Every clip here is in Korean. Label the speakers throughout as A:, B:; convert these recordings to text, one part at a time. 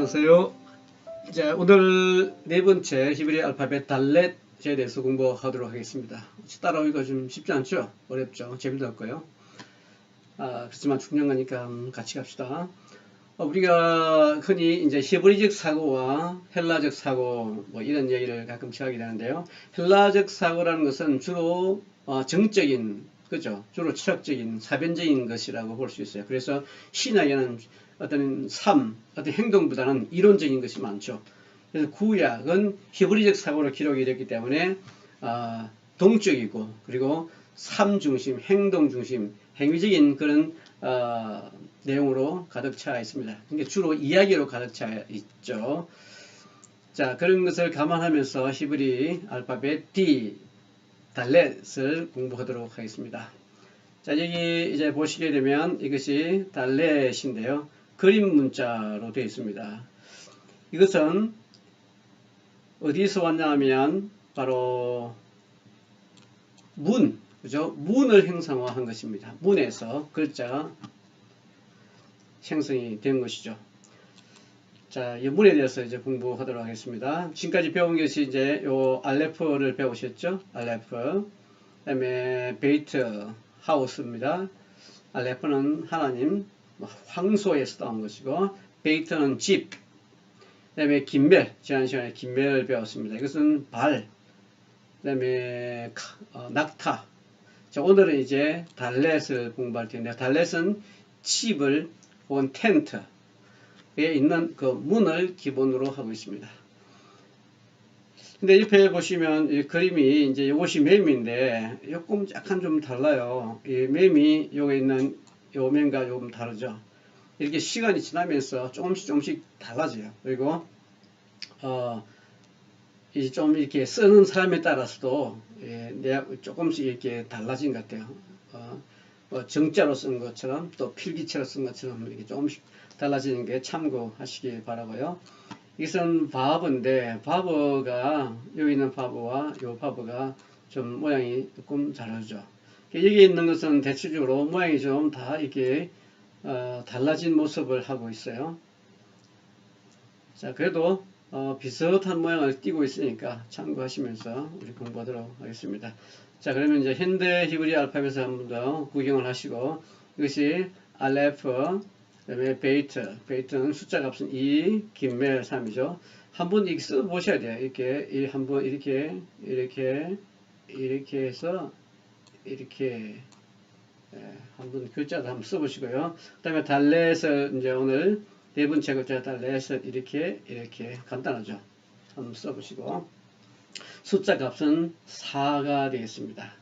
A: 안녕하세요. 자, 오늘 네 번째 히브리 알파벳 달렛에 대해서 공부하도록 하겠습니다. 따라오기가 좀 쉽지 않죠? 어렵죠? 재미도 없고요. 그렇지만 중요한 거니까 같이 갑시다. 우리가 흔히 이제 히브리적 사고와 헬라적 사고 뭐 이런 얘기를 가끔씩 하게 되는데요. 헬라적 사고라는 것은 주로 정적인, 그죠? 주로 철학적인, 사변적인 것이라고 볼 수 있어요. 그래서 신학에는 어떤 어떤 행동보다는 이론적인 것이 많죠. 그래서 구약은 히브리적 사고로 기록이 됐기 때문에 동적이고, 그리고 삶 중심, 행동 중심, 행위적인 그런 내용으로 가득 차 있습니다. 그러니까 주로 이야기로 가득 차 있죠. 자, 그런 것을 감안하면서 히브리 알파벳 D, 달렛을 공부하도록 하겠습니다. 자, 여기 이제 보시게 되면 이것이 달렛인데요. 그림 문자로 되어 있습니다. 이것은 어디서 왔냐 하면 바로 문, 그죠? 문을 형상화한 것입니다. 문에서 글자가 생성이 된 것이죠. 자, 이 문에 대해서 이제 공부하도록 하겠습니다. 지금까지 배운 것이 이제 요 알레프를 배우셨죠? 알레프. 그다음에 베이트, 하우스입니다. 알레프는 하나님, 황소에서 나온 것이고, 베이트는 집. 그다음에 긴멜, 지난 시간에 긴멜을 배웠습니다. 이것은 발. 그다음에 낙타. 자, 오늘은 이제 달렛을 공부할 텐데, 달렛은 칩을 혹은 텐트에 있는 그 문을 기본으로 하고 있습니다. 근데 옆에 보시면 이 그림이 이제 이것이 매미인데 조금 약간 좀 달라요. 이 매미 여기 있는 요 면과 조금 다르죠. 이렇게 시간이 지나면서 조금씩 달라져요. 그리고 이 좀 이렇게 쓰는 사람에 따라서도 조금씩 이렇게 달라진 것 같아요. 정자로 쓴 것처럼 또 필기체로 쓴 것처럼 이렇게 조금씩 달라지는 게 참고하시기 바라고요. 이것은 바버인데 바버가 여기 있는 바버와 이 바버가 좀 모양이 조금 다르죠. 여기 있는 것은 대체적으로 모양이 좀 다 이렇게 달라진 모습을 하고 있어요. 자, 그래도 비슷한 모양을 띄고 있으니까 참고하시면서 우리 공부하도록 하겠습니다. 자, 그러면 이제 현대 히브리 알파벳을 한 번 더 구경을 하시고, 이것이 알레프, 그 다음에 베이트는 숫자 값은 2, 긴멜 3이죠. 한번 이렇게 써보셔야 돼요. 이렇게, 한번 이렇게 해서, 이렇게, 한번 글자도 한번 써보시고요. 그 다음에 달렛을 이제 오늘 네 번째 글자 달렛을 이렇게 간단하죠. 한번 써보시고, 숫자 값은 4가 되겠습니다.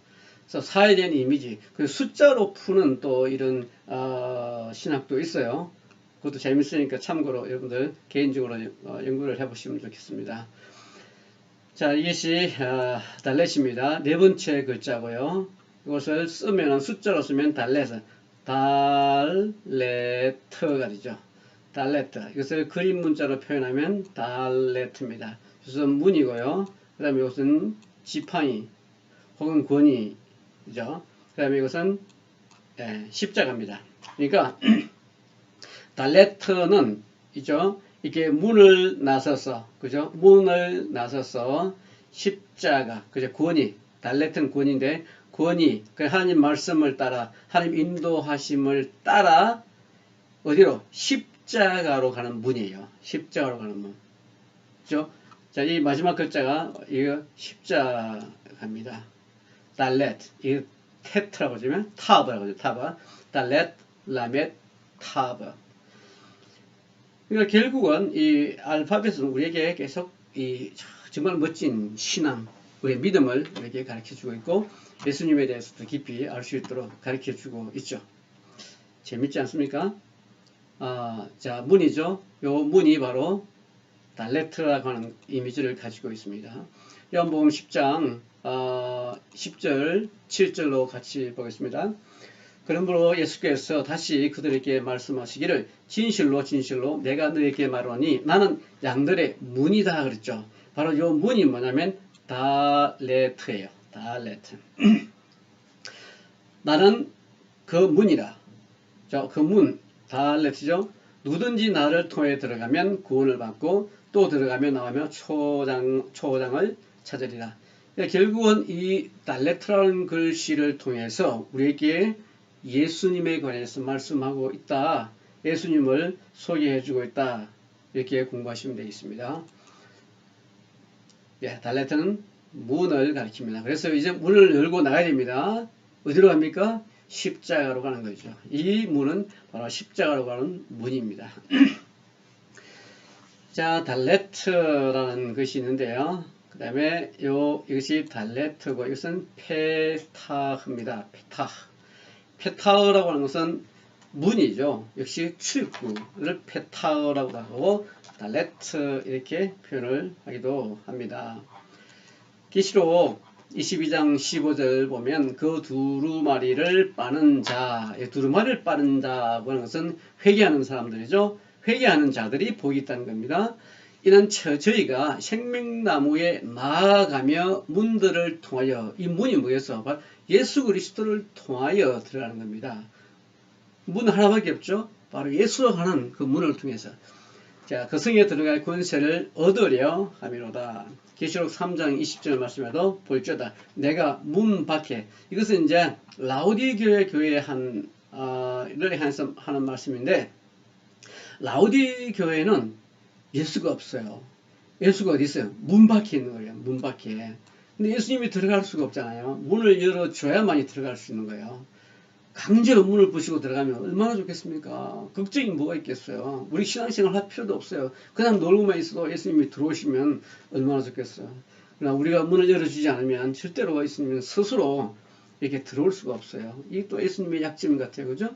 A: 그래서 4에 대한 이미지, 그 숫자로 푸는 또 이런 신학도 있어요. 그것도 재밌으니까 참고로 여러분들 개인적으로 연구를 해보시면 좋겠습니다. 자, 이것이 달렛입니다. 네 번째 글자고요. 이것을 쓰면 숫자로 쓰면 달렛, 달레트가 되죠. 달레트. 이것을 그림 문자로 표현하면 달레트입니다. 그래서 문이고요. 그 다음에 이것은 지팡이 혹은 권위죠. 그 다음에 이것은 십자가입니다. 그러니까 달레트는 이죠. 이렇게 문을 나서서, 그죠? 문을 나서서 십자가, 그죠? 권위, 달레트는 권위인데, 권위, 그 하나님 말씀을 따라, 하나님 인도하심을 따라, 어디로? 십자가로 가는 문이에요. 십자가로 가는 문. 그죠? 자, 이 마지막 글자가, 이거 십자가입니다. 달렛, 이 테트라고 하면 타브라고 하죠. 타브. 달렛, 라멧, 타브. 그러니까 결국은 이 알파벳은 우리에게 계속 이 정말 멋진 신앙, 우리의 믿음을 우리에게 가르쳐주고 있고 예수님에 대해서도 깊이 알 수 있도록 가르쳐주고 있죠. 재밌지 않습니까? 자, 문이죠. 요 문이 바로 달레트라고 하는 이미지를 가지고 있습니다. 요한복음 10장 10절, 7절로 같이 보겠습니다. 그러므로 예수께서 다시 그들에게 말씀하시기를 진실로 내가 너에게 말하니 나는 양들의 문이다 그랬죠. 바로 이 문이 뭐냐면 달레트예요. 달레트. 나는 그 문이다. 그 문, 달레트죠. 누구든지 나를 통해 들어가면 구원을 받고 또 들어가며 나오며 초장을 찾으리라. 결국은 이 달레트라는 글씨를 통해서 우리에게 예수님에 관해서 말씀하고 있다. 예수님을 소개해주고 있다. 이렇게 공부하시면 되겠습니다. 예, 달레트는 문을 가리킵니다. 그래서 이제 문을 열고 나가야 됩니다. 어디로 갑니까? 십자가로 가는 거죠. 이 문은 바로 십자가로 가는 문입니다. 자, 달레트라는 것이 있는데요. 그 다음에 이것이 달레트고 이것은 페타흐입니다. 페타흐라고 하는 것은 문이죠. 역시 출입구를 페타흐라고 하고 달레트 이렇게 표현을 하기도 합니다. 계시록 22장 15절 보면 그 두루마리를 빠는 자, 두루마리를 빠는 자고 하는 것은 회개하는 사람들이죠. 회개하는 자들이 복이 있다는 겁니다. 이는 저희가 생명나무에 나아가며 문들을 통하여, 이 문이 뭐겠어? 예수 그리스도를 통하여 들어가는 겁니다. 문 하나밖에 없죠. 바로 예수로 가는 그 문을 통해서. 자, 그 성에 들어갈 권세를 얻으려 함이로다. 계시록 3장 20절 말씀에도 볼지어다 내가 문 밖에, 이것은 이제 라우디 교회에 를 향해서 하는 말씀인데, 라우디 교회는 예수가 없어요. 예수가 어디 있어요? 문 밖에 있는 거예요. 문 밖에. 근데 예수님이 들어갈 수가 없잖아요. 문을 열어줘야만이 들어갈 수 있는 거예요. 강제로 문을 부시고 들어가면 얼마나 좋겠습니까? 걱정이 뭐가 있겠어요. 우리 신앙생활 할 필요도 없어요. 그냥 놀고만 있어도 예수님이 들어오시면 얼마나 좋겠어요. 그러나 우리가 문을 열어주지 않으면 절대로 예수님은 스스로 이렇게 들어올 수가 없어요. 이게 또 예수님의 약점 같아요. 그죠?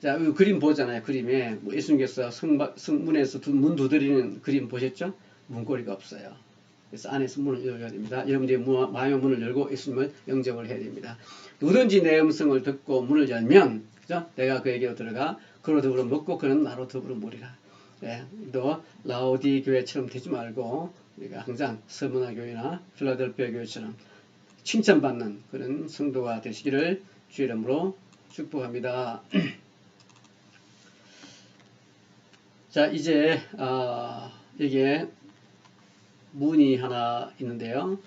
A: 자, 이 그림 보잖아요. 그림에 예수님께서 성문에서 문 두드리는 그림 보셨죠? 문고리가 없어요. 그래서 안에서 문을 열어야 됩니다. 여러분들이 마음의 문을 열고 예수님을 영접을 해야 됩니다. 누구든지 내 음성을 듣고 문을 열면, 그죠? 내가 그에게로 들어가 그로 더불어 먹고 그는 나로 더불어 먹으리라. 예, 또 라오디 교회처럼 되지 말고 우리가 항상 스무나 교회나 필라델피아 교회처럼 칭찬받는 그런 성도가 되시기를 주의 이름으로 축복합니다. 자, 이제 여기에 문이 하나 있는데요.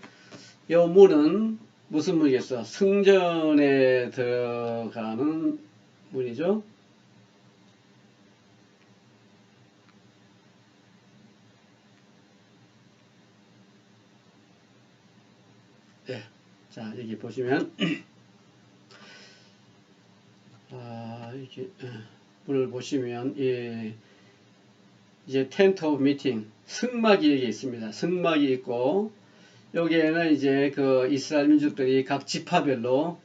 A: 이 문은 무슨 문이겠어? 성전에 들어가는 문이죠. 네. 자, 여기 보시면 이렇게 문을 보시면 이제 텐트 오브 미팅, 승막이 여기 있습니다. 승막이 있고 여기에는 이제 그 이스라엘 민족들이 각 지파별로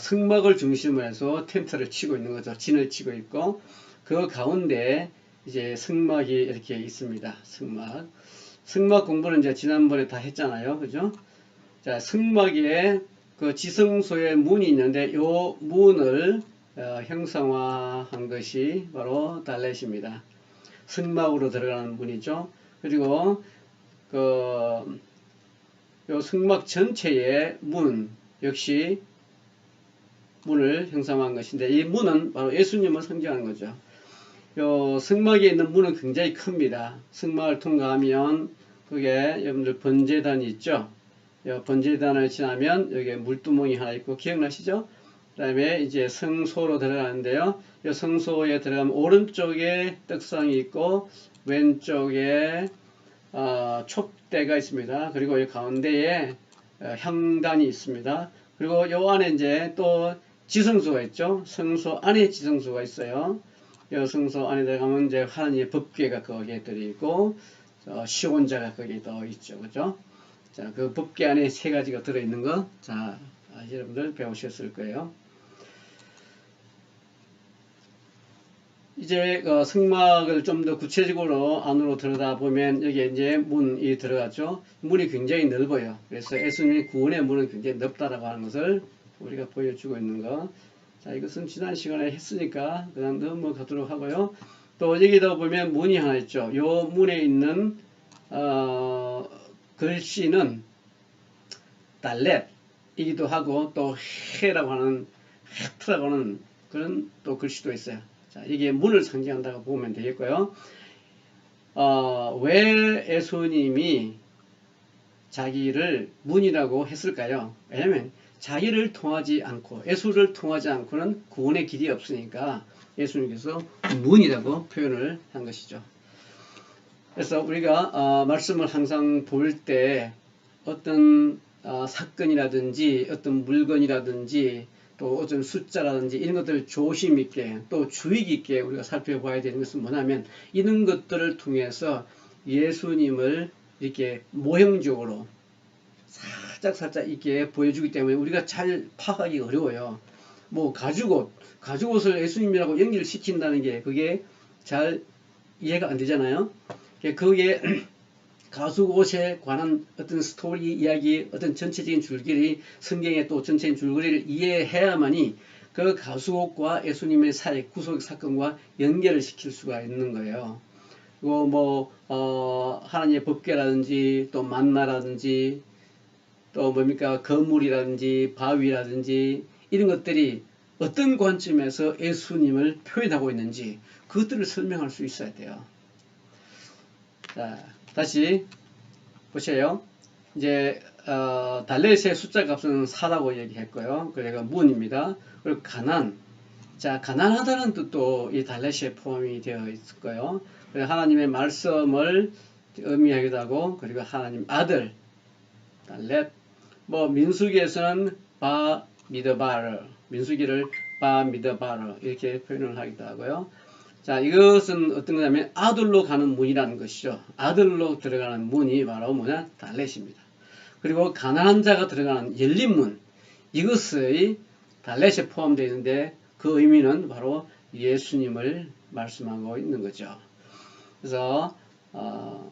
A: 승막을 중심으로 해서 텐트를 치고 있는 거죠. 진을 치고 있고 그 가운데 이제 승막이 이렇게 있습니다. 승막 공부는 이제 지난번에 다 했잖아요. 그죠? 자, 승막에 그 지성소에 문이 있는데 요 문을 형상화한 것이 바로 달렛입니다. 승막으로 들어가는 문이죠. 그리고 요 승막 전체의 문 역시 문을 형상화한 것인데 이 문은 바로 예수님을 상징하는 거죠. 요 승막에 있는 문은 굉장히 큽니다. 승막을 통과하면 그게 여러분들 번제단이 있죠. 요 번제단을 지나면 여기에 물두멍이 하나 있고 기억나시죠? 그 다음에 이제 성소로 들어가는데요. 이 성소에 들어가면 오른쪽에 떡상이 있고 왼쪽에 촛대가 있습니다. 그리고 이 가운데에 향단이 있습니다. 그리고 요 안에 이제 또 지성소가 있죠. 성소 안에 지성소가 있어요. 이 성소 안에 들어가면 이제 하나님의 법궤가 거기에 들어있고 시온자가 거기에 더 있죠. 그죠? 자, 그 법궤 안에 세 가지가 들어있는 거, 자, 여러분들 배우셨을 거예요. 이제 승막을 좀 더 구체적으로 안으로 들여다보면 여기에 이제 문이 들어갔죠. 문이 굉장히 넓어요. 그래서 예수님의 구원의 문은 굉장히 넓다라고 하는 것을 우리가 보여주고 있는 거. 자, 이것은 지난 시간에 했으니까 그냥 넘어가도록 하고요. 또 여기다 보면 문이 하나 있죠. 요 문에 있는 글씨는 달렛이기도 하고 또 헤라고 하는 헤트라고 하는 그런 또 글씨도 있어요. 자, 이게 문을 상징한다고 보면 되겠고요. 왜 예수님이 자기를 문이라고 했을까요? 왜냐면 자기를 통하지 않고 예수를 통하지 않고는 구원의 길이 없으니까 예수님께서 문이라고 표현을 한 것이죠. 그래서 우리가 말씀을 항상 볼 때 어떤 사건이라든지 어떤 물건이라든지 또 어떤 숫자라든지 이런 것들을 조심 있게 또 주의 깊게 우리가 살펴봐야 되는 것은 뭐냐면 이런 것들을 통해서 예수님을 이렇게 모형적으로 살짝 이렇게 보여주기 때문에 우리가 잘 파악하기 어려워요. 뭐 가죽옷을 예수님이라고 연결시킨다는 게 그게 잘 이해가 안 되잖아요. 그게 가죽옷에 관한 어떤 스토리 이야기, 어떤 전체적인 줄거리, 성경의 또 전체적인 줄거리를 이해해야만이 그 가죽옷과 예수님의 사역, 구속 사건과 연결을 시킬 수가 있는 거예요. 그리고 뭐 하나님의 법궤라든지 또 만나라든지 또 뭡니까 거물이라든지 바위라든지 이런 것들이 어떤 관점에서 예수님을 표현하고 있는지 그것들을 설명할 수 있어야 돼요. 자, 다시 보세요. 이제 달렛의 숫자 값은 4라고 얘기했고요. 그래가 문입니다. 그리고 가난. 자, 가난하다는 뜻도 이 달렛에 포함이 되어 있을 거예요. 하나님의 말씀을 의미하기도 하고, 그리고 하나님 아들 달렛. 뭐 민수기에서는 바 미드바르, 민수기를 바 미드바르 이렇게 표현을 하기도 하고요. 자, 이것은 어떤 거냐면 아들로 가는 문이라는 것이죠. 아들로 들어가는 문이 바로 뭐냐? 달렛입니다. 그리고 가난한 자가 들어가는 열린 문, 이것의 달렛에 포함되어 있는데 그 의미는 바로 예수님을 말씀하고 있는 거죠. 그래서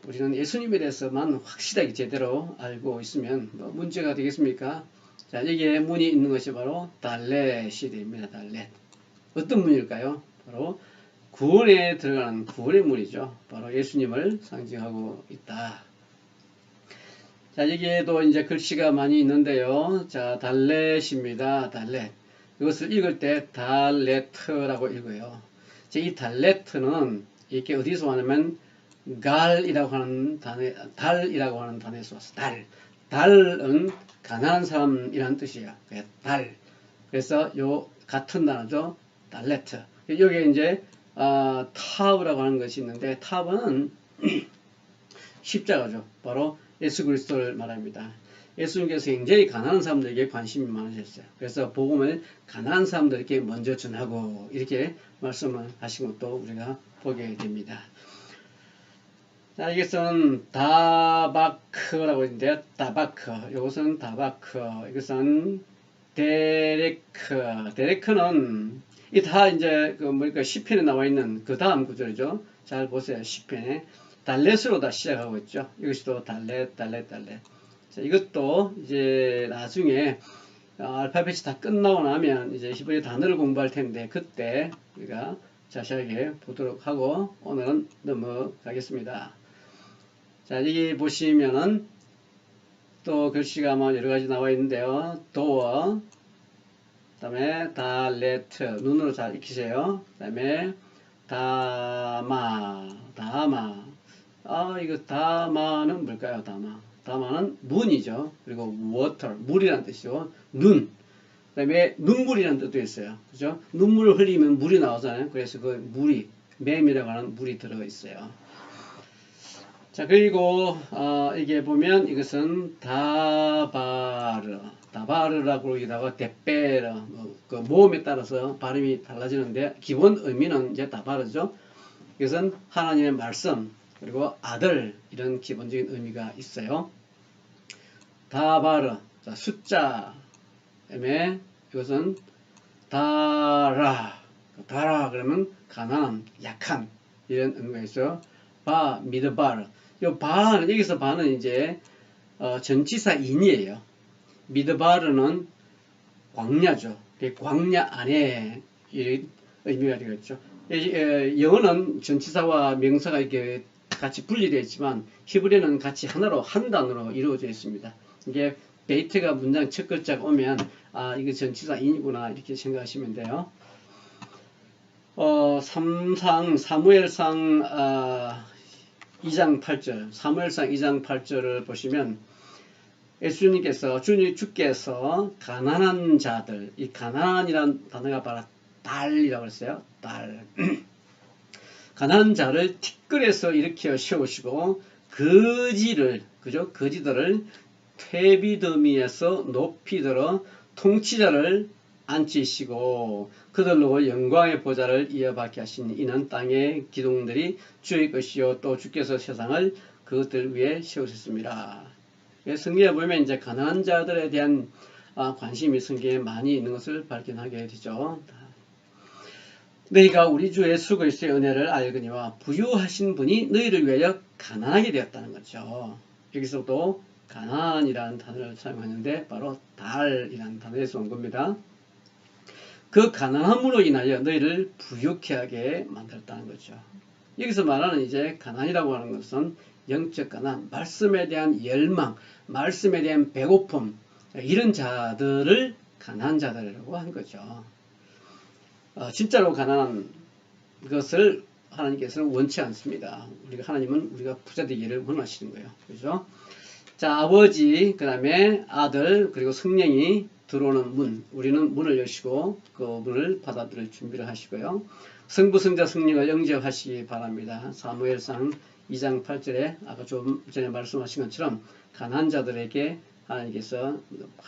A: 우리는 예수님에 대해서만 확실하게 제대로 알고 있으면 뭐 문제가 되겠습니까? 자, 여기에 문이 있는 것이 바로 달렛이 됩니다. 달렛. 어떤 문일까요? 바로 구원에 들어가는 구원의 문이죠. 바로 예수님을 상징하고 있다. 자, 여기에도 이제 글씨가 많이 있는데요. 자, 달렛입니다. 달렛. 이것을 읽을 때 달레트라고 읽어요. 자, 이 달레트는 이게 어디서 왔냐면 갈이라고 하는 달이라고 하는 단어에서 왔어. 달은 가난한 사람이라는 뜻이에요. 달. 그래서 요 같은 단어죠. 달레트. 여기에 이제 타브라고 하는 것이 있는데 타브는 십자가죠. 바로 예수 그리스도를 말합니다. 예수님께서 굉장히 가난한 사람들에게 관심이 많으셨어요. 그래서 복음을 가난한 사람들에게 먼저 전하고 이렇게 말씀을 하신 것도 우리가 보게 됩니다. 자, 이것은 다바크라고 있는데요. 다바크. 이것은 다바크. 이것은 데레크는 이 다 이제 그 뭐니까 시편에 나와 있는 그 다음 구절이죠. 잘 보세요. 시편에 달렛으로 다 시작하고 있죠. 이것이 또 달렛. 자, 이것도 이제 나중에 알파벳이 다 끝나고 나면 이제 히브리 단어를 공부할 텐데 그때 우리가 자세하게 보도록 하고 오늘은 넘어가겠습니다. 자, 여기 보시면은 또 글씨가 뭐 여러 가지 나와 있는데요. 도어, 그 다음에 달레트, 눈으로 잘 익히세요. 그 다음에 다마. 이거 다마는 뭘까요? 다마는 문이죠. 그리고 water, 물이라는 뜻이고, 눈. 그 다음에 눈물이라는 뜻도 있어요. 그죠? 눈물을 흘리면 물이 나오잖아요. 그래서 그 물이, 맴이라고 하는 물이 들어있어요. 자, 그리고 이게 보면 이것은 다바르라고 그러기도 하고 데베르, 그 모음에 따라서 발음이 달라지는데 기본 의미는 이제 다바르죠. 이것은 하나님의 말씀 그리고 아들 이런 기본적인 의미가 있어요. 다바르, 자, 숫자 다음에 이것은 다라 그러면 가난한, 약한 이런 의미가 있어요. 미드바르. 요 바는 여기서 바는 이제 전치사 인이에요. 미드바르는 광야죠. 광야 안에 이런 의미가 되겠죠. 영어는 전치사와 명사가 이렇게 같이 분리되어 있지만 히브리어는 같이 하나로 한 단어로 이루어져 있습니다. 이게 베이트가 문장 첫 글자가 오면 이거 전치사 인이구나 이렇게 생각하시면 돼요. 사무엘상 2장 8절, 사무엘상 2장 8절을 보시면 예수님께서 주께서 가난한 자들, 이 가난이라는 단어가 바로 달이라고 했어요. 달. 가난한 자를 티끌에서 일으켜 세우시고 거지들을 퇴비더미에서 높이 들어 통치자를 앉히시고 그들로 영광의 보좌를 이어받게 하시니 이는 땅의 기둥들이 주의 것이요 또 주께서 세상을 그것들 위에 세우셨습니다. 성경에 보면 이제 가난한 자들에 대한 관심이 성경에 많이 있는 것을 발견하게 되죠. 너희가 우리 주 예수 그리스도의 은혜를 알거니와 부유하신 분이 너희를 위하여 가난하게 되었다는 거죠. 여기서도 가난이라는 단어를 사용하는데 바로 달이라는 단어에서 온 겁니다. 그 가난함으로 인하여 너희를 부유케 하게 만들었다는 거죠. 여기서 말하는 이제 가난이라고 하는 것은 영적 가난, 말씀에 대한 열망, 말씀에 대한 배고픔, 이런 자들을 가난한 자들이라고 한 거죠. 진짜로 가난한 것을 하나님께서는 원치 않습니다. 하나님은 우리가 부자 되기를 원하시는 거예요. 그죠? 자, 아버지, 그 다음에 아들, 그리고 성령이 들어오는 문, 우리는 문을 여시고 그 문을 받아들일 준비를 하시고요. 성부, 성자, 성령을 영접하시기 바랍니다. 사무엘상 2장 8절에 아까 좀 전에 말씀하신 것처럼 가난한 자들에게 하나님께서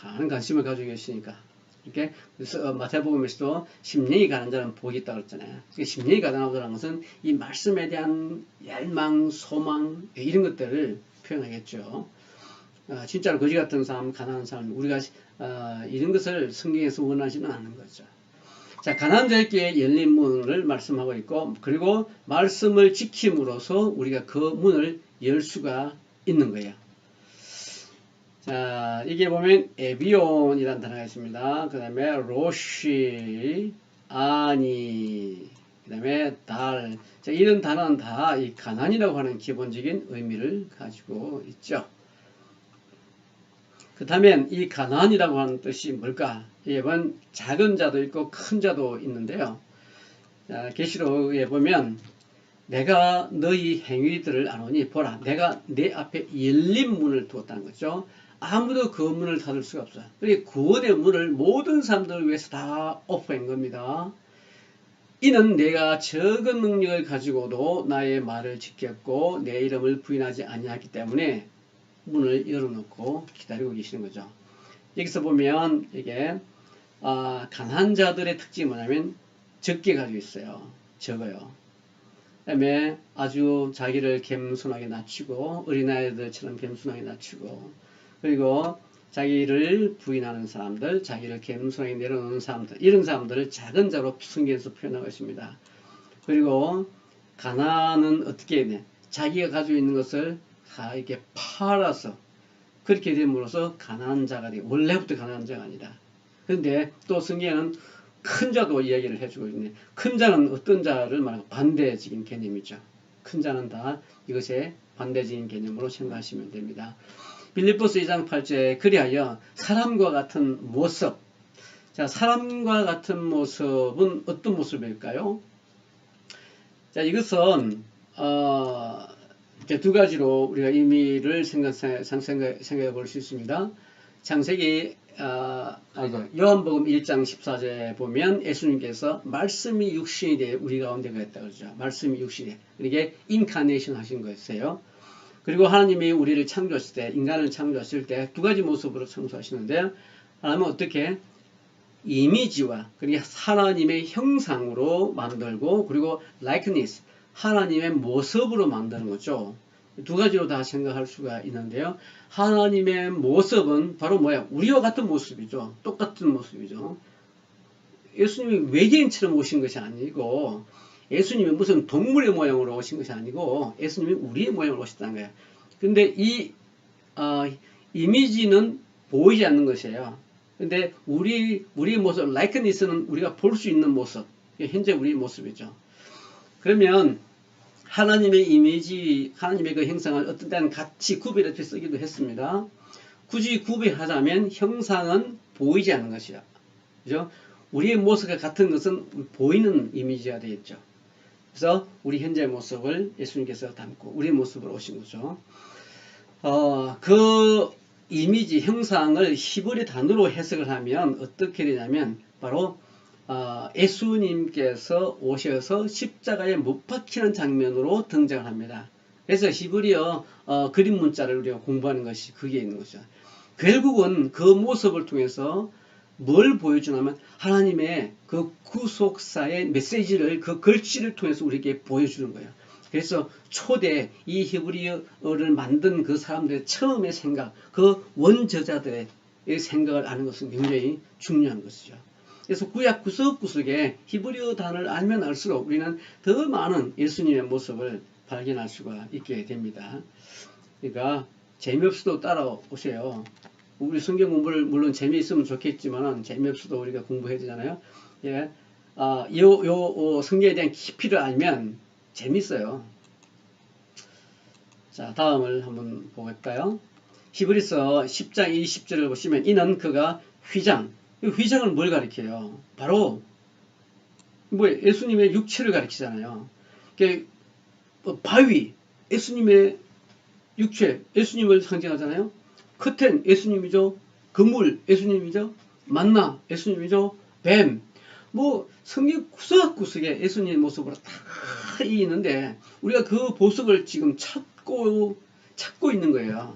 A: 많은 관심을 가지고 계시니까 이렇게 그래서 마태복음에서도 심령이 가난한 자는 복이 있다고 그랬잖아요. 심령이 가난하다는 것은 이 말씀에 대한 열망, 소망 이런 것들을 표현하겠죠. 진짜로 거지 같은 삶, 가난한 삶, 우리가 이런 것을 성경에서 원하지는 않는 거죠. 자, 가난한 자에게 열린 문을 말씀하고 있고, 그리고 말씀을 지킴으로써 우리가 그 문을 열 수가 있는 거예요. 자, 이게 보면 에비온이라는 단어가 있습니다. 그 다음에 로시, 아니, 그 다음에 달. 자, 이런 단어는 다 이 가난이라고 하는 기본적인 의미를 가지고 있죠. 그렇다면 이 가난이라고 하는 뜻이 뭘까? 이게 보면 작은 자도 있고 큰 자도 있는데요. 자, 계시록에 보면 내가 너희 행위들을 아노니 보라, 내가 내 앞에 열린 문을 두었다는 거죠. 아무도 그 문을 닫을 수가 없어요. 그리고 구원의 문을 모든 사람들을 위해서 다 오픈한 겁니다. 이는 내가 적은 능력을 가지고도 나의 말을 지켰고 내 이름을 부인하지 아니하기 때문에 문을 열어놓고 기다리고 계시는 거죠. 여기서 보면 이게 가난한 자들의 특징이 뭐냐면 적게 가지고 있어요. 적어요. 그 다음에 아주 자기를 겸손하게 낮추고 어린아이들처럼 겸손하게 낮추고 그리고 자기를 부인하는 사람들, 자기를 겸손하게 내려놓는 사람들, 이런 사람들을 작은 자로 성경에서 표현하고 있습니다. 그리고 가난은 어떻게 해야 돼? 자기가 가지고 있는 것을 다 이렇게 팔아서 그렇게 됨으로써 가난한 자가 되고 원래부터 가난한 자가 아니다. 그런데 또 성경에는 큰 자도 이야기를 해주고 있네. 큰 자는 어떤 자를 말하고 반대적인 개념이죠. 큰 자는 다 이것에 반대적인 개념으로 생각하시면 됩니다. 빌립보서 2장 8절에 그리하여 사람과 같은 모습. 자, 사람과 같은 모습은 어떤 모습일까요? 자, 이것은 두 가지로 우리가 의미를 생각해 볼 수 있습니다. 창세기 요한복음 1장 14절에 보면 예수님께서 말씀이 육신이 돼 우리 가운데 그랬다 그러죠. 말씀이 육신이 돼. 이게 인카네이션 하신 거였어요. 그리고 하나님이 우리를 창조하실 때, 인간을 창조하실 때 두 가지 모습으로 창조하시는데 하나님은 어떻게 이미지와 그리고 하나님의 형상으로 만들고 그리고 likeness 하나님의 모습으로 만드는 거죠. 두 가지로 다 생각할 수가 있는데요. 하나님의 모습은 바로 뭐야? 우리와 같은 모습이죠. 똑같은 모습이죠. 예수님이 외계인처럼 오신 것이 아니고 예수님이 무슨 동물의 모양으로 오신 것이 아니고 예수님이 우리의 모양으로 오셨다는 거예요. 근데 이 이미지는 보이지 않는 것이에요. 근데 우리의 모습, likeness는 우리가 볼 수 있는 모습, 현재 우리의 모습이죠. 그러면 하나님의 이미지, 하나님의 그 형상을 어떤 때는 같이 구별해서 쓰기도 했습니다. 굳이 구별하자면 형상은 보이지 않는 것이야. 그죠? 우리의 모습과 같은 것은 보이는 이미지가 되겠죠. 그래서 우리 현재의 모습을 예수님께서 담고 우리의 모습으로 오신 거죠. 그 이미지 형상을 히브리 단어로 해석을 하면 어떻게 되냐면 바로 예수님께서 오셔서 십자가에 못 박히는 장면으로 등장을 합니다. 그래서 히브리어 그림 문자를 우리가 공부하는 것이 그게 있는 거죠. 결국은 그 모습을 통해서 뭘 보여주냐면 하나님의 그 구속사의 메시지를 그 글씨를 통해서 우리에게 보여주는 거예요. 그래서 초대 이 히브리어를 만든 그 사람들의 처음의 생각, 그 원저자들의 생각을 아는 것은 굉장히 중요한 것이죠. 그래서 구약 구석구석에 히브리어 단어를 알면 알수록 우리는 더 많은 예수님의 모습을 발견할 수가 있게 됩니다. 그러니까 재미없어도 따라오세요. 우리 성경 공부를 물론 재미있으면 좋겠지만 재미없어도 우리가 공부해야 되잖아요. 예, 성경에 대한 깊이를 알면 재밌어요. 자, 다음을 한번 볼까요? 히브리서 10장 20절을 보시면 이는 그가 휘장, 휘장은 뭘 가리켜요? 바로 예수님의 육체를 가리키잖아요. 바위, 예수님의 육체, 예수님을 상징하잖아요. 커튼, 예수님이죠. 그물, 예수님이죠. 만나, 예수님이죠. 뱀, 성경 구석구석에 예수님의 모습으로 다 있는데 우리가 그 모습을 지금 찾고 있는 거예요.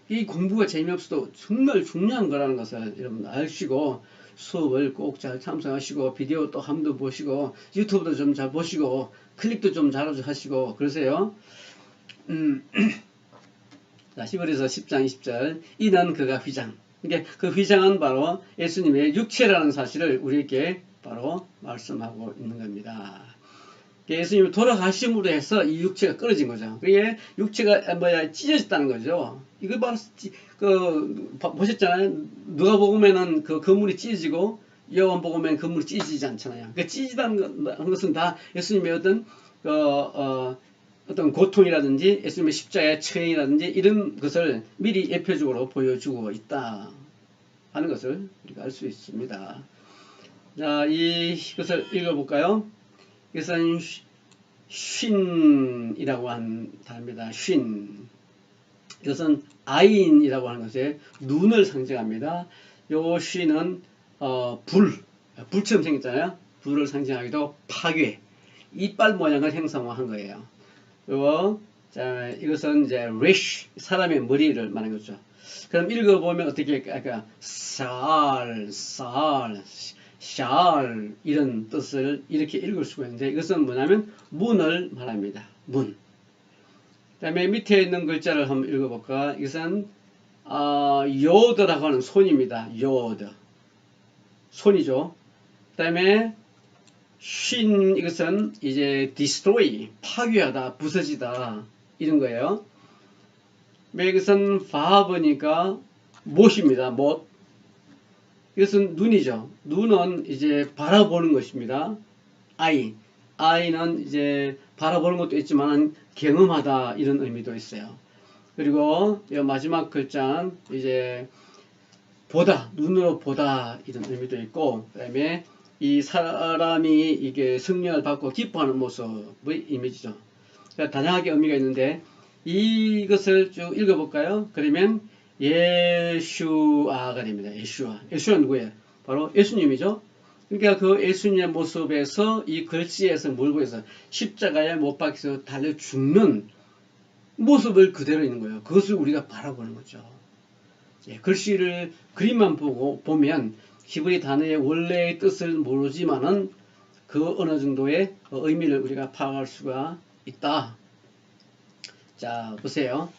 A: 이 공부가 재미없어도 정말 중요한 거라는 것을 여러분 아시고 수업을 꼭 잘 참석하시고 비디오 또 한 번 더 보시고 유튜브도 좀 잘 보시고 클릭도 좀 잘 하시고 그러세요. 자, 히브리서 10장 20절 이는 그가 휘장. 그러니까 그 휘장은 바로 예수님의 육체라는 사실을 우리에게 바로 말씀하고 있는 겁니다. 예수님이 돌아가심으로 해서 이 육체가 끊어진 거죠. 그게 육체가 찢어졌다는 거죠. 이거 바로 보셨잖아요. 누가 보면은 그 건물이 찢어지고 요한복음에는 건물이 찢어지지 않잖아요. 그 찢어지다는 것은 다 예수님의 어떤 고통이라든지 예수님의 십자가의 처형이라든지 이런 것을 미리 예표적으로 보여주고 있다 하는 것을 우리가 알 수 있습니다. 자, 이것을 읽어볼까요? 이것은 쉰이라고 하는 단어입니다. 쉰. 이것은 아인이라고 하는 것에 눈을 상징합니다. 요 쉰은 불처럼 생겼잖아요. 불을 상징하기도 파괴, 이빨 모양을 형상화한 거예요. 그리고 자, 이것은 이제 레쉬, 사람의 머리를 말하는 거죠. 그럼 읽어보면 어떻게 할까? 살 이런 뜻을 이렇게 읽을 수가 있는데 이것은 뭐냐면 문을 말합니다. 문. 그 다음에 밑에 있는 글자를 한번 읽어볼까? 이것은 요드라고 하는 손입니다. 요드. 손이죠. 그 다음에 쉰 이것은 이제 destroy, 파괴하다, 부서지다 이런 거예요. 이것은 바보니까 못입니다. 못. 이것은 눈이죠. 눈은 이제 바라보는 것입니다. 아이는 이제 바라보는 것도 있지만 경험하다 이런 의미도 있어요. 그리고 이 마지막 글자는 이제 보다, 눈으로 보다 이런 의미도 있고, 그다음에 이 사람이 이게 승리를 받고 기뻐하는 모습의 이미지죠. 그러니까 다양하게 의미가 있는데 이것을 쭉 읽어볼까요? 그러면 예슈아가 됩니다. 예슈아는 누구예요? 바로 예수님이죠. 그러니까 그 예수님의 모습에서 이 글씨에서 뭘 보여서 십자가에 못 박혀서 달려 죽는 모습을 그대로 있는 거예요. 그것을 우리가 바라보는 거죠. 글씨를 그림만 보면 히브리 단어의 원래의 뜻을 모르지만은 그 어느 정도의 의미를 우리가 파악할 수가 있다. 자, 보세요.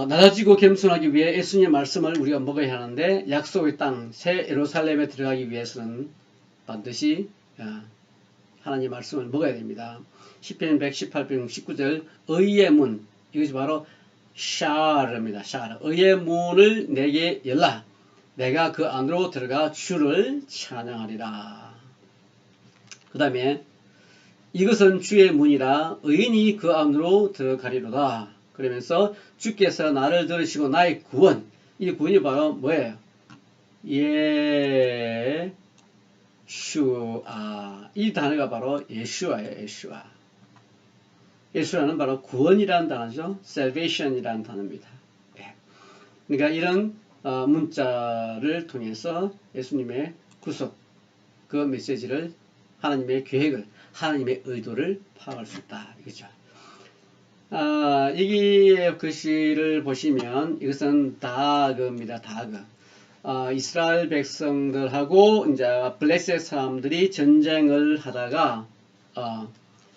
A: 낮아지고 겸손하기 위해 예수님의 말씀을 우리가 먹어야 하는데 약속의 땅, 새 예루살렘에 들어가기 위해서는 반드시 하나님의 말씀을 먹어야 됩니다. 시편 118편 19절 의의 문, 이것이 바로 샤르입니다. 샤르. 의의 문을 내게 열라. 내가 그 안으로 들어가 주를 찬양하리라. 그 다음에 이것은 주의 문이라 의인이 그 안으로 들어가리로다. 그러면서 주께서 나를 들으시고 나의 구원, 이 구원이 바로 뭐예요? 예슈아. 이 단어가 바로 예슈아예요. 예슈아. 예수라는 바로 구원이라는 단어죠. salvation이라는 단어입니다. 예. 그러니까 이런 문자를 통해서 예수님의 구속, 그 메시지를, 하나님의 계획을, 하나님의 의도를 파악할 수 있다. 이거죠. 여기에 글씨를 보시면 이것은 다그입니다. 다그. 이스라엘 백성들하고 이제 블레셋 사람들이 전쟁을 하다가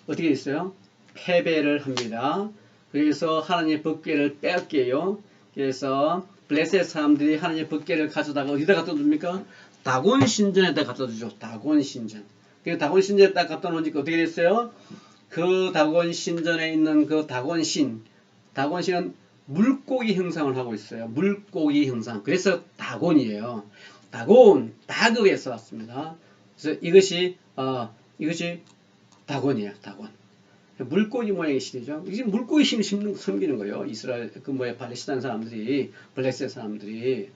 A: 어떻게 됐어요? 패배를 합니다. 그래서 하나님의 법궤를 빼앗겨요. 그래서 블레셋 사람들이 하나님의 법궤를 가져다가 어디다 갖다 둡니까? 다곤 신전에다 갖다 두죠. 다곤 신전. 그 다곤 신전에 딱 갖다 놓으니까 어떻게 됐어요? 그 다곤 신전에 있는 그 다곤신은 물고기 형상을 하고 있어요. 물고기 형상. 그래서 다곤이에요. 다곤, 다그에서 왔습니다. 그래서 이것이 다곤이에요. 다곤. 물고기 모양의 신이죠. 이게 물고기 신을 섬기는 거예요. 이스라엘, 팔레스타인 사람들이, 블레셋 사람들이.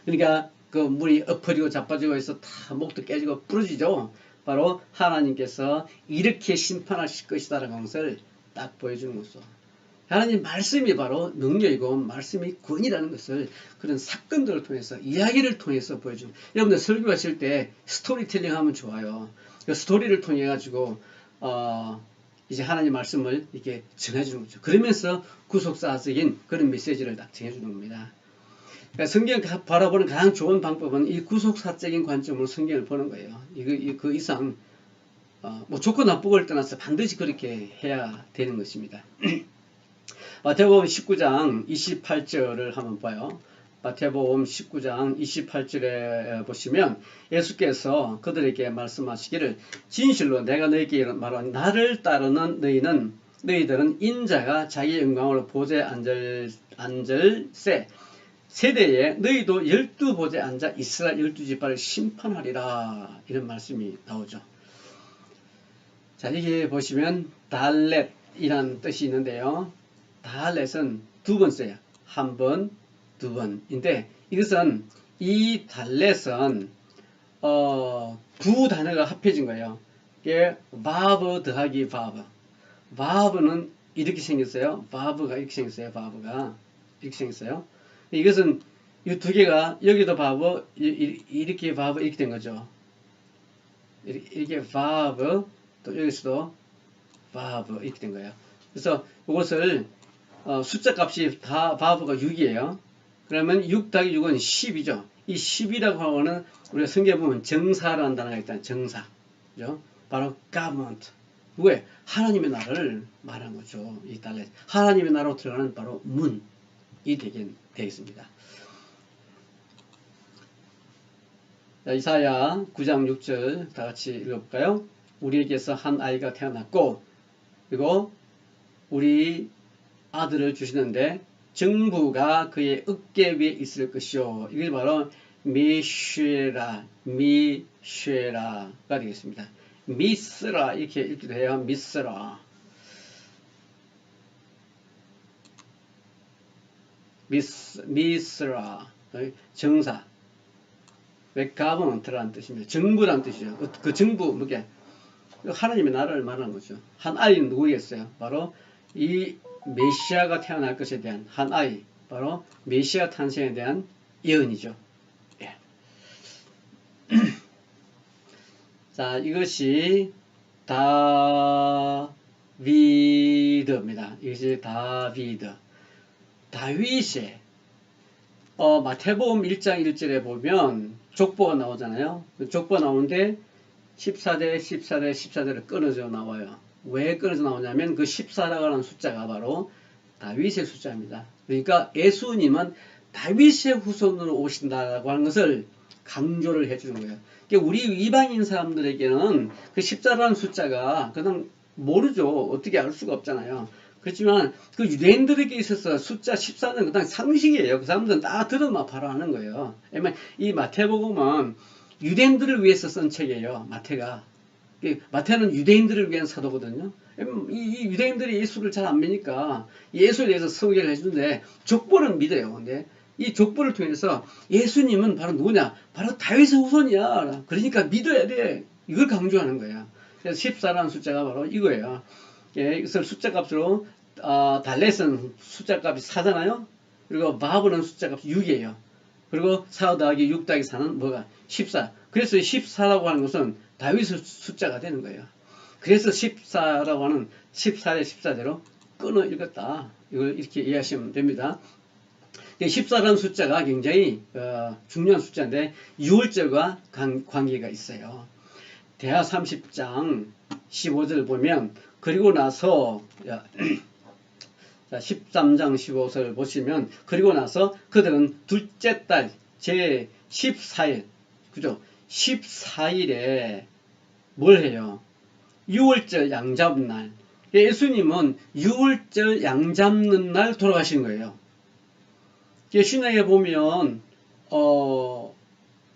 A: 그러니까 그 물이 엎어지고 자빠지고 해서 다 목도 깨지고 부러지죠. 바로 하나님께서 이렇게 심판하실 것이다라는 것을 딱 보여주는 것이죠. 하나님 말씀이 바로 능력이고 말씀이 구원이라는 것을 그런 사건들을 통해서, 이야기를 통해서 보여주는. 여러분들 설교하실 때 스토리텔링 하면 좋아요. 그 스토리를 통해 가지고 이제 하나님 말씀을 이렇게 전해주는 거죠. 그러면서 구속사적인 그런 메시지를 딱 전해주는 겁니다. 그러니까 성경 바라보는 가장 좋은 방법은 이 구속사적인 관점으로 성경을 보는 거예요. 그 이상 뭐 좋고 나쁘고를 떠나서 반드시 그렇게 해야 되는 것입니다. 마태복음 19장 28절을 한번 봐요. 마태복음 19장 28절에 보시면 예수께서 그들에게 말씀하시기를 진실로 내가 너희에게 말하노니 나를 따르는 너희들은 인자가 자기 영광으로 보좌에 앉을 세대에 너희도 12보좌에 앉아 이스라엘 12지파를 심판하리라. 이런 말씀이 나오죠. 자, 여기 보시면 달렛이라는 뜻이 있는데요. 달렛은 두 번 써요. 한 번, 두 번인데 이것은 이 달렛은 두 단어가 합해진 거예요. 이게 바브 더하기 바브. 바브는 이렇게 생겼어요. 바브가 이렇게 생겼어요. 바브가 이렇게 생겼어요. 이것은 이 두 개가 여기도 바브, 이렇게 바브 이렇게 된 거죠. 이렇게 바브, 또 여기서도 바브 이렇게 된 거예요. 그래서 이것을 숫자 값이 다 바브가 6이에요. 그러면 6 더하기 6은 10이죠. 이 10이라고 하고는 우리가 성경에 보면 정사라는 단어가 있다. 정사. 그죠? 바로 government. 왜? 하나님의 나라를 말하는 거죠. 이 달렛. 하나님의 나라로 들어가는 바로 문이 되겠습니다. 자, 이사야 9장 6절 다 같이 읽어볼까요? 우리에게서 한 아이가 태어났고 그리고 우리 아들을 주시는데 정부가 그의 어깨 위에 있을 것이요. 이게 바로 미쉐라가 되겠습니다. 미스라 이렇게 읽기도 해요. 미스라. 미스라 정사. 가버먼트라는 뜻입니다. 정부라는 뜻이죠. 그 정부 뭐게 하나님의 나라를 말하는 거죠. 한 아이는 누구겠어요? 바로 이 메시아가 태어날 것에 대한 한 아이, 바로 메시아 탄생에 대한 예언이죠. 예. 자, 이것이 다비드입니다. 이것이 다비드. 다윗의 마태복음 1장 1절에 보면 족보가 나오잖아요. 족보가 나오는데 14대 끊어져 나와요. 왜 끊어져 나오냐면 그 14라고 하는 숫자가 바로 다윗의 숫자입니다. 그러니까 예수님은 다윗의 후손으로 오신다라고 하는 것을 강조를 해주는 거예요. 그러니까 우리 이방인 사람들에게는 그 14라는 숫자가 그냥 모르죠. 어떻게 알 수가 없잖아요. 그렇지만 그 유대인들에게 있어서 숫자 14는 그냥 상식이에요. 그 사람들은 다 들으면 바로 하는 거예요. 왜냐면 이 마태복음은 유대인들을 위해서 쓴 책이에요. 마태는 유대인들을 위한 사도거든요. 이 유대인들이 예수를 잘 안 믿으니까 예수에 대해서 소개를 해주는데 족보는 믿어요. 근데 이 족보를 통해서 예수님은 바로 누구냐? 바로 다윗의 후손이야. 그러니까 믿어야 돼. 이걸 강조하는 거예요. 그래서 14라는 숫자가 바로 이거예요. 예, 이것을 숫자 값으로 달렛은 숫자 값이 4잖아요. 그리고 바브는 숫자 값이 6이에요. 그리고 4 더하기 6 더하기 4는 뭐가? 14. 그래서 14라고 하는 것은 다윗의 숫자가 되는 거예요. 그래서 14라고 하는 14의 14대로 끊어 읽었다. 이걸 이렇게 이해하시면 됩니다. 14라는 숫자가 굉장히 중요한 숫자인데 6월절과 관계가 있어요. 대하 30장 15절 보면 그리고 나서 자, 13장 15절 보시면 그리고 나서 그들은 둘째 달 제 14일 그죠? 14일에 뭘 해요? 6월절 양 잡는 날. 예수님은 6월절 양 잡는 날 돌아가신 거예요. 신약에 보면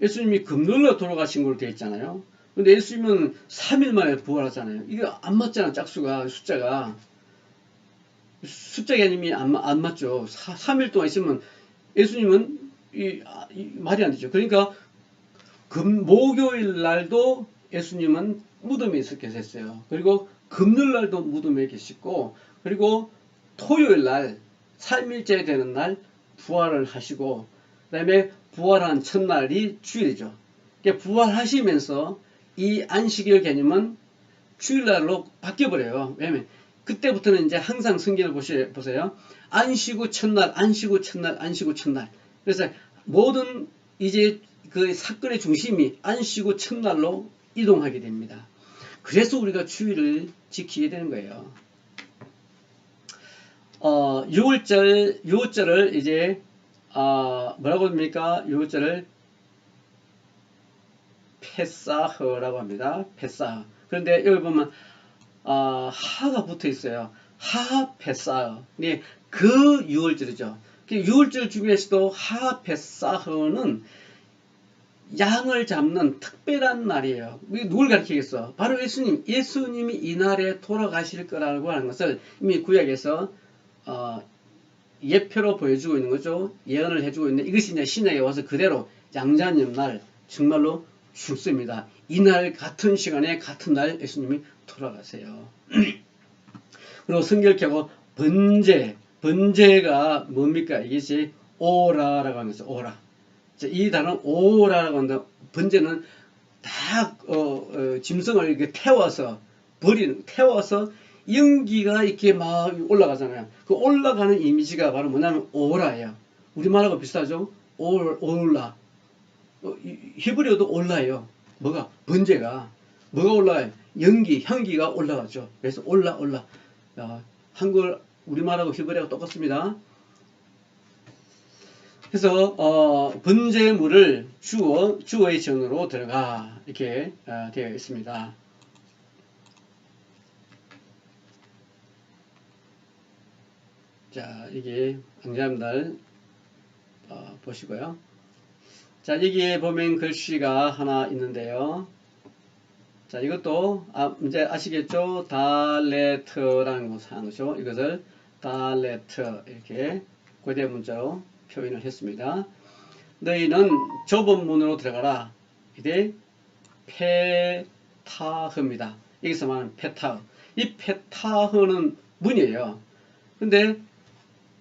A: 예수님이 금요일날 돌아가신 걸로 되어 있잖아요. 근데 예수님은 3일 만에 부활하잖아요. 이거 안 맞잖아. 짝수가 숫자가 개념이 안 맞죠. 3일 동안 있으면 예수님은 말이 안 되죠. 그러니까 목요일 날도 예수님은 무덤에 있어 계셨어요. 그리고 금요일 날도 무덤에 계시고 그리고 토요일 날 3일째 되는 날 부활을 하시고 그 다음에 부활한 첫날이 주일이죠. 그러니까 부활하시면서 이 안식일 개념은 주일날로 바뀌어버려요. 왜냐면 그때부터는 이제 항상 성경을 보세요. 안식 후 첫날, 안식 후 첫날, 안식 후 첫날. 그래서 모든 이제 그 사건의 중심이 안식 후 첫날로 이동하게 됩니다. 그래서 우리가 주일을 지키게 되는 거예요. 6월절을 이제 뭐라고 합니까? 6월절을 페사흐라고 합니다. 페사흐. 그런데 여기 보면 하가 붙어 있어요. 하 페사흐. 네, 그 6월절이죠. 6월절 중에서도 하 페사흐는 양을 잡는 특별한 날이에요. 누굴 가리키겠어? 바로 예수님. 예수님이 이 날에 돌아가실 거라고 하는 것을 이미 구약에서 예표로 보여주고 있는 거죠. 예언을 해주고 있는 이것이 이제 신약에 와서 그대로 양자님 날 정말로 죽습니다. 이날 같은 시간에 같은 날 예수님이 돌아가세요. 그리고 성결케고 번제가 뭡니까? 이것이 오라라고 하는 거죠. 오라. 이 단어는 오라라고 하는데 번제는 다 짐승을 이렇게 태워서 연기가 이렇게 막 올라가잖아요. 그 올라가는 이미지가 바로 뭐냐면 오라예요. 우리말하고 비슷하죠? 올라. 히브리어도 올라예요. 뭐가? 번제가. 뭐가 올라가요? 향기가 올라가죠. 그래서 올라. 한글, 우리말하고 히브리어가 똑같습니다. 그래서 번제물을 주어의 전으로 들어가 이렇게 되어 있습니다. 자, 이게 양자음날 보시고요. 자, 여기에 보면 글씨가 하나 있는데요. 자, 이것도 이제 아시겠죠? 달레트라는 것을 하는 거죠. 이것을 달레트 이렇게 고대 문자로 표현을 했습니다. 너희는 좁은 문으로 들어가라. 이게 페타흐입니다. 여기서 말하는 페타흐. 이 페타흐는 문이에요. 근데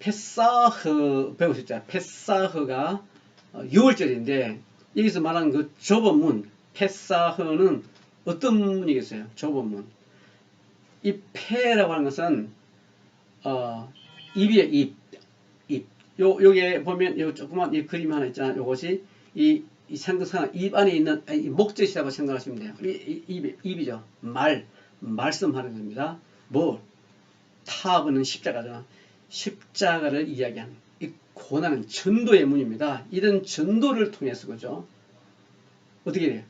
A: 페사흐 배우셨죠? 페사흐가 6월절인데 여기서 말하는 그 좁은 문 페사흐는 어떤 문이겠어요? 좁은 문. 이 페라고 하는 것은 입이에요. 입. 요게 보면 요 조그만 이 그림 하나 있잖아요. 요것이 이 상등상 입 안에 있는 목젖이라고 생각하시면 돼요. 입이죠. 말씀하는 겁니다. 타브는 십자가잖아. 십자가를 이야기하는 이 고난은 전도의 문입니다. 이런 전도를 통해서 그죠? 어떻게 돼요?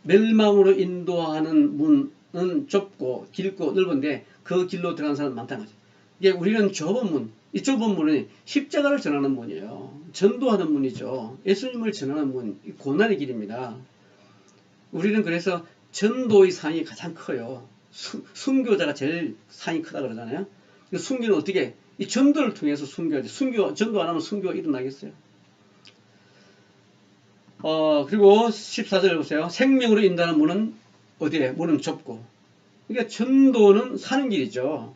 A: 멸망으로 인도하는 문은 좁고 길고 넓은데 그 길로 들어가는 사람 많다는 거죠. 이게 우리는 좁은 문, 이 좁은 문은 십자가를 전하는 문이에요. 전도하는 문이죠. 예수님을 전하는 문, 고난의 길입니다. 우리는 그래서 전도의 상이 가장 커요. 순교자가 제일 상이 크다 그러잖아요. 순교는 어떻게? 이 전도를 통해서 전도 안 하면 순교가 일어나겠어요? 그리고 14절 보세요. 생명으로 인도하는 문은 어디에? 문은 좁고. 그러니까 전도는 사는 길이죠.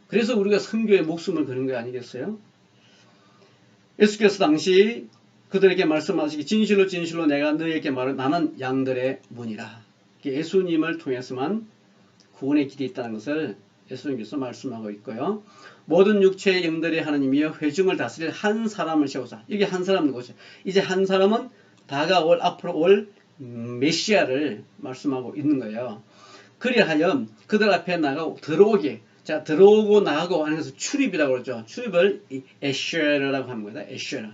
A: 그래서 우리가 선교에 목숨을 거는 거 아니겠어요? 예수께서 당시 그들에게 말씀하시기 진실로 진실로 내가 너희에게 말해 나는 양들의 문이라. 예수님을 통해서만 구원의 길이 있다는 것을 예수님께서 말씀하고 있고요. 모든 육체의 영들의 하나님이여 회중을 다스릴 한 사람을 세우사. 이게 한 사람 누구죠? 이제 한 사람은 다가올 앞으로 올 메시아를 말씀하고 있는 거예요. 그리하여 그들 앞에 나가고 들어오게. 자, 들어오고 나가고 하는 것을 출입이라고 그러죠. 출입을 에쉐르라고 합니다. 에쉐르.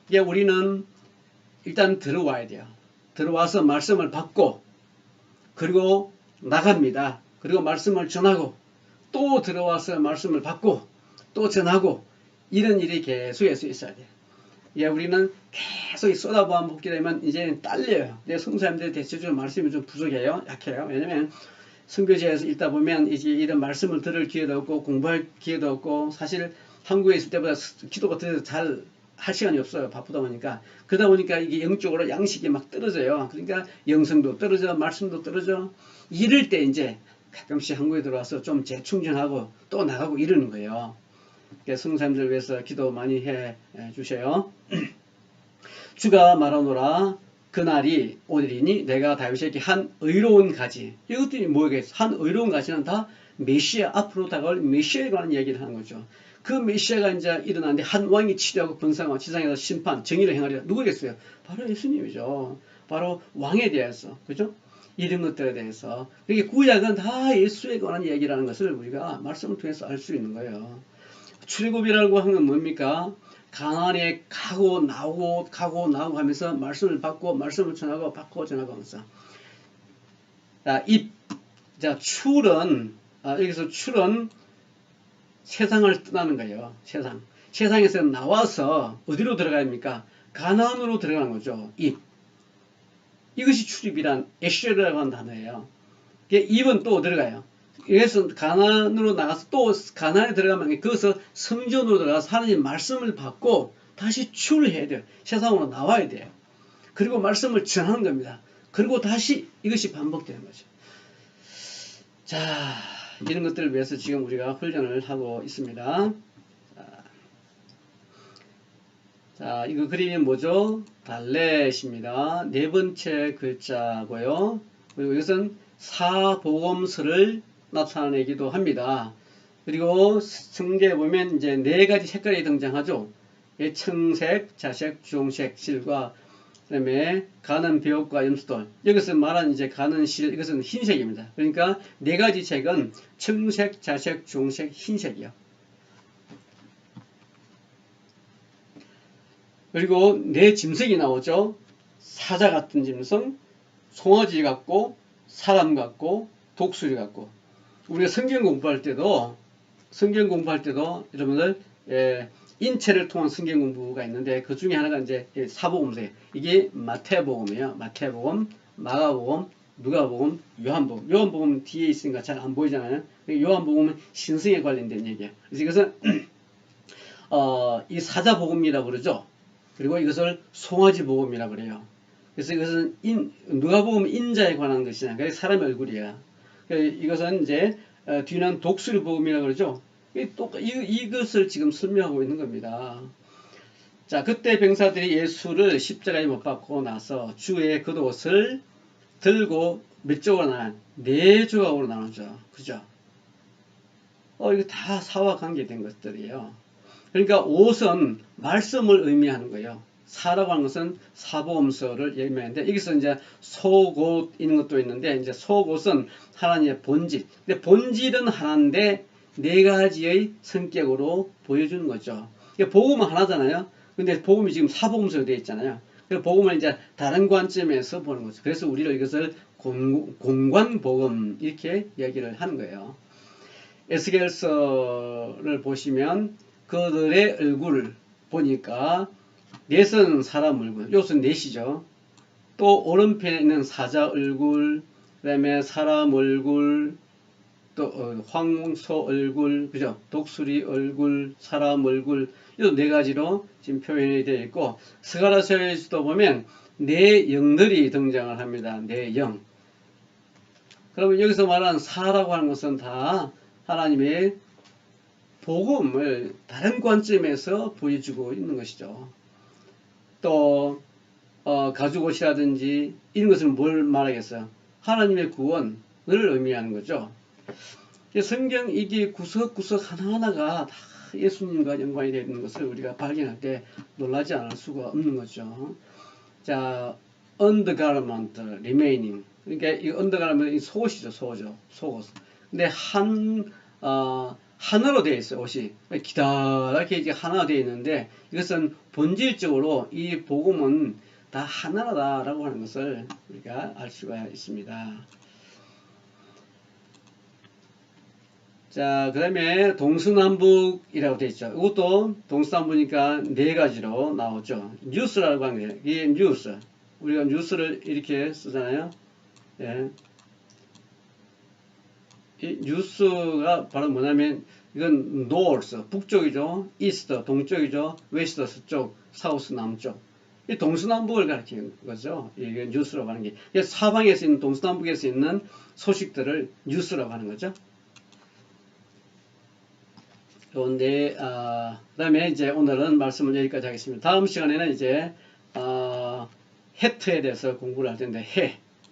A: 이게 우리는 일단 들어와야 돼요. 들어와서 말씀을 받고 그리고 나갑니다. 그리고 말씀을 전하고 또 들어와서 말씀을 받고 또 전하고 이런 일이 계속해서 있어야 돼요. 예, 우리는 계속 쏟아부어 먹게 되면 이제는 딸려요. 내 성사님들 대체적으로 말씀이 좀 부족해요. 약해요. 왜냐면 선교지에서 있다 보면 이제 이런 말씀을 들을 기회도 없고 공부할 기회도 없고 사실 한국에 있을 때보다 기도가 더 잘 할 시간이 없어요. 바쁘다 보니까. 그러다 보니까 이게 영적으로 양식이 막 떨어져요. 그러니까 영성도 떨어져, 말씀도 떨어져. 이럴 때 이제 가끔씩 한국에 들어와서 좀 재충전하고 또 나가고 이러는 거예요. 성사님들 위해서 기도 많이 해 주세요. 주가 말하노라 그날이 오늘이니 내가 다윗에게 한 의로운 가지. 이것들이 뭐겠어? 한 의로운 가지는 다 메시아 앞으로 다가올 메시아에 관한 이야기를 하는 거죠. 그 메시아가 이제 일어나는데 한 왕이 치료하고 번성하고 지상에서 심판 정의를 행하리라. 누구겠어요? 바로 예수님이죠. 바로 왕에 대해서 그죠? 이런 것들에 대해서. 이게 구약은 다 예수에 관한 얘기라는 것을 우리가 말씀을 통해서 알 수 있는 거예요. 출애굽이라고 하는 건 뭡니까? 가나안에 가고 나오고 하면서 말씀을 받고 말씀을 전하고 받고 전하고 하면서 출은 여기서 출은 세상을 떠나는 거예요. 세상에서 나와서 어디로 들어가야 합니까? 가나안으로 들어가는 거죠. 이것이 출입이란 에쉐르라고 하는 단어예요. 입은 또 들어가요. 그래서 가나안으로 나가서 또 가나안에 들어가면 거기서 성전으로 들어가서 하나님 말씀을 받고 다시 출해야 돼요. 세상으로 나와야 돼요. 그리고 말씀을 전하는 겁니다. 그리고 다시 이것이 반복되는 거죠. 자, 이런 것들을 위해서 지금 우리가 훈련을 하고 있습니다. 자, 이거 그림이 뭐죠? 달렛입니다. 네 번째 글자고요. 그리고 이것은 사복음서를 나타내기도 합니다. 그리고 성경에 보면 이제 네 가지 색깔이 등장하죠. 청색, 자색, 주홍색, 실과 그다음에 가는 벼과 염소돌. 여기서 말하는 이제 가는 실 이것은 흰색입니다. 그러니까 네 가지 색은 청색, 자색, 주홍색, 흰색이요. 그리고 네 짐승이 나오죠. 사자 같은 짐승, 송아지 같고 사람 같고 독수리 같고. 우리가 성경 공부할 때도 여러분들 인체를 통한 성경 공부가 있는데 그 중에 하나가 이제 사복음서예요. 이게 마태복음이에요. 마태복음, 마가복음, 누가복음, 요한복음. 요한복음 뒤에 있으니까 잘 안 보이잖아요. 요한복음은 신성에 관련된 얘기예요. 그래서 이것은 이 사자복음이라고 그러죠. 그리고 이것을 송아지복음이라고 그래요. 그래서 이것은 누가복음 인자에 관한 것이냐. 그래서 사람의 얼굴이야. 이것은 이제 뒤는 독수리복음이라고 그러죠. 이것을 지금 설명하고 있는 겁니다. 자, 그때 병사들이 예수를 십자가에 못 박고 나서 주의 겉옷을 들고 몇 조각으로 나눠? 네 조각으로 나누죠. 그죠? 이거 다 사와 관계된 것들이에요. 그러니까 옷은 말씀을 의미하는 거예요. 사라고 하는 것은 사복음서를 의미하는데 여기서 이제 속옷 있는 것도 있는데 이제 속옷은 하나님의 본질. 근데 본질은 하나인데 네 가지의 성격으로 보여주는 거죠. 복음은 하나잖아요. 근데 복음이 지금 사복음서로 되어 있잖아요. 복음을 이제 다른 관점에서 보는 거죠. 그래서 우리가 이것을 공관복음 이렇게 얘기를 하는 거예요. 에스겔서를 보시면 그들의 얼굴을 보니까 넷은 사람 얼굴, 요것은 넷이죠. 또 오른편에 있는 사자 얼굴, 그 다음에 사람 얼굴, 또 황소 얼굴, 그죠? 독수리 얼굴, 사람 얼굴, 이 네 가지로 지금 표현이 되어 있고, 스가랴서에서도 보면 네 영들이 등장을 합니다. 네 영. 그러면 여기서 말하는 사라고 하는 것은 다 하나님의 복음을 다른 관점에서 보여주고 있는 것이죠. 또 가죽옷이라든지 이런 것은 뭘 말하겠어요? 하나님의 구원을 의미하는 거죠. 성경 이게 구석구석 하나하나가 다 예수님과 연관이 되어 있는 것을 우리가 발견할 때 놀라지 않을 수가 없는 거죠. 자, undergarment remaining. 그러니까 이 undergarment 속옷이죠, 속옷. 근데 하나로 되어 있어요, 옷이. 기다랗게 이제 하나 되어 있는데, 이것은 본질적으로 이 복음은 다 하나다라고 하는 것을 우리가 알 수가 있습니다. 자, 그 다음에 동서남북이라고 되어 있죠. 이것도 동서남북이니까 네 가지로 나오죠. 뉴스라고 하는 게, 이게 뉴스. 우리가 뉴스를 이렇게 쓰잖아요. 예. 이 뉴스가 바로 뭐냐면, 이건 north, 북쪽이죠. east, 동쪽이죠. west, 서쪽, south, 남쪽. 이 동서남북을 가리키는 거죠. 이게 뉴스라고 하는 게. 사방에서 있는, 동서남북에서 있는 소식들을 뉴스라고 하는 거죠. 그런데 그다음에 이제 오늘은 말씀을 여기까지 하겠습니다. 다음 시간에는 이제 해트에 대해서 공부를 할 텐데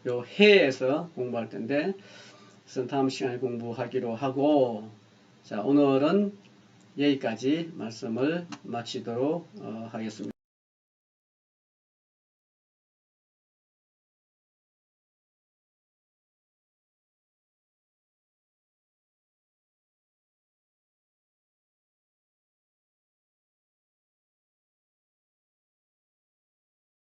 A: 요 해에서 공부할 텐데 그래서 다음 시간에 공부하기로 하고 자 오늘은 여기까지 말씀을 마치도록 하겠습니다.